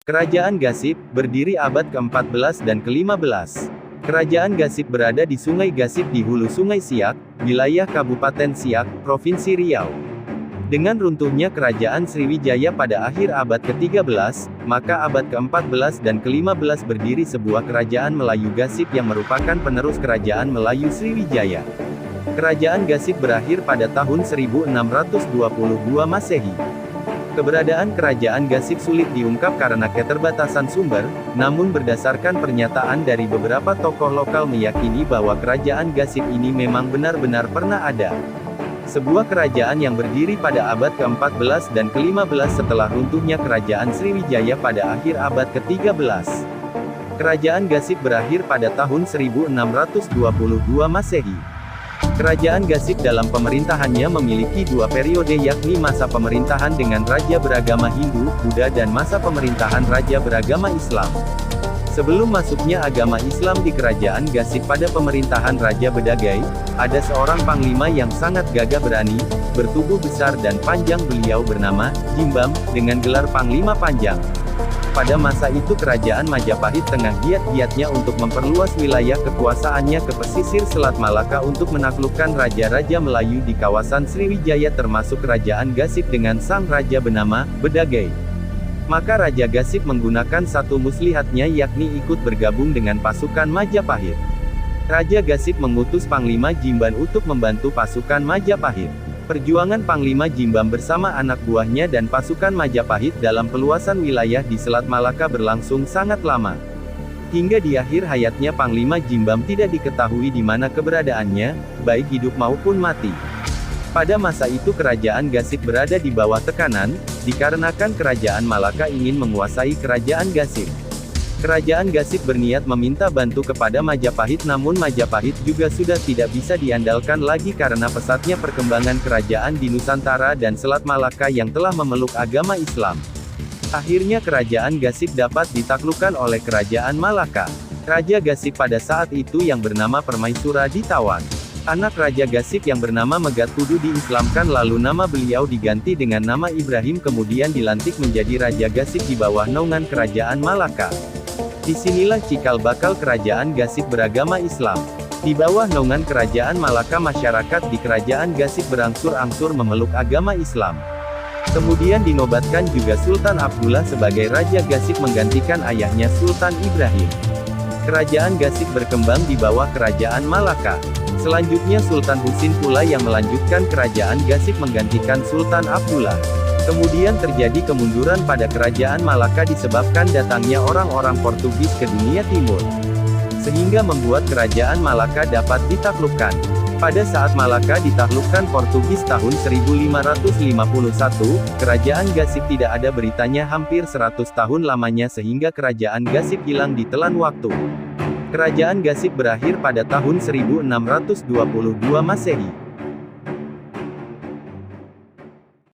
Kerajaan Gasib, berdiri abad ke-14 dan ke-15. Kerajaan Gasib berada di Sungai Gasib di hulu Sungai Siak, wilayah Kabupaten Siak, Provinsi Riau. Dengan runtuhnya Kerajaan Sriwijaya pada akhir abad ke-13, maka abad ke-14 dan ke-15 berdiri sebuah Kerajaan Melayu Gasib yang merupakan penerus Kerajaan Melayu Sriwijaya. Kerajaan Gasib berakhir pada tahun 1622 Masehi. Keberadaan Kerajaan Gasib sulit diungkap karena keterbatasan sumber, namun berdasarkan pernyataan dari beberapa tokoh lokal meyakini bahwa Kerajaan Gasib ini memang benar-benar pernah ada. Sebuah kerajaan yang berdiri pada abad ke-14 dan ke-15 setelah runtuhnya Kerajaan Sriwijaya pada akhir abad ke-13. Kerajaan Gasib berakhir pada tahun 1622 Masehi. Kerajaan Gasib dalam pemerintahannya memiliki dua periode yakni masa pemerintahan dengan raja beragama Hindu, Buddha dan masa pemerintahan raja beragama Islam. Sebelum masuknya agama Islam di Kerajaan Gasib pada pemerintahan Raja Bedagai, ada seorang panglima yang sangat gagah berani, bertubuh besar dan panjang beliau bernama Jimbam, dengan gelar Panglima Panjang. Pada masa itu Kerajaan Majapahit tengah giat-giatnya untuk memperluas wilayah kekuasaannya ke pesisir Selat Malaka untuk menaklukkan raja-raja Melayu di kawasan Sriwijaya termasuk Kerajaan Gasib dengan sang raja bernama Bedagai. Maka Raja Gasib menggunakan satu muslihatnya yakni ikut bergabung dengan pasukan Majapahit. Raja Gasib mengutus Panglima Jimban untuk membantu pasukan Majapahit. Perjuangan Panglima Jimbam bersama anak buahnya dan pasukan Majapahit dalam peluasan wilayah di Selat Malaka berlangsung sangat lama. Hingga di akhir hayatnya Panglima Jimbam tidak diketahui di mana keberadaannya, baik hidup maupun mati. Pada masa itu Kerajaan Gasib berada di bawah tekanan, dikarenakan Kerajaan Malaka ingin menguasai Kerajaan Gasib. Kerajaan Gasib berniat meminta bantu kepada Majapahit namun Majapahit juga sudah tidak bisa diandalkan lagi karena pesatnya perkembangan kerajaan di Nusantara dan Selat Malaka yang telah memeluk agama Islam. Akhirnya Kerajaan Gasib dapat ditaklukkan oleh Kerajaan Malaka. Raja Gasib pada saat itu yang bernama Permaisura ditawan. Anak Raja Gasib yang bernama Megatkudu diislamkan lalu nama beliau diganti dengan nama Ibrahim kemudian dilantik menjadi Raja Gasib di bawah naungan Kerajaan Malaka. Disinilah cikal bakal Kerajaan Gasib beragama Islam. Di bawah naungan Kerajaan Malaka masyarakat di Kerajaan Gasib berangsur-angsur memeluk agama Islam. Kemudian dinobatkan juga Sultan Abdullah sebagai Raja Gasib menggantikan ayahnya Sultan Ibrahim. Kerajaan Gasib berkembang di bawah Kerajaan Malaka. Selanjutnya Sultan Husin pula yang melanjutkan Kerajaan Gasib menggantikan Sultan Abdullah. Kemudian terjadi kemunduran pada Kerajaan Malaka disebabkan datangnya orang-orang Portugis ke dunia timur. Sehingga membuat Kerajaan Malaka dapat ditaklukkan. Pada saat Malaka ditaklukkan Portugis tahun 1551, Kerajaan Gasib tidak ada beritanya hampir 100 tahun lamanya sehingga Kerajaan Gasib hilang di telan waktu. Kerajaan Gasib berakhir pada tahun 1622 Masehi.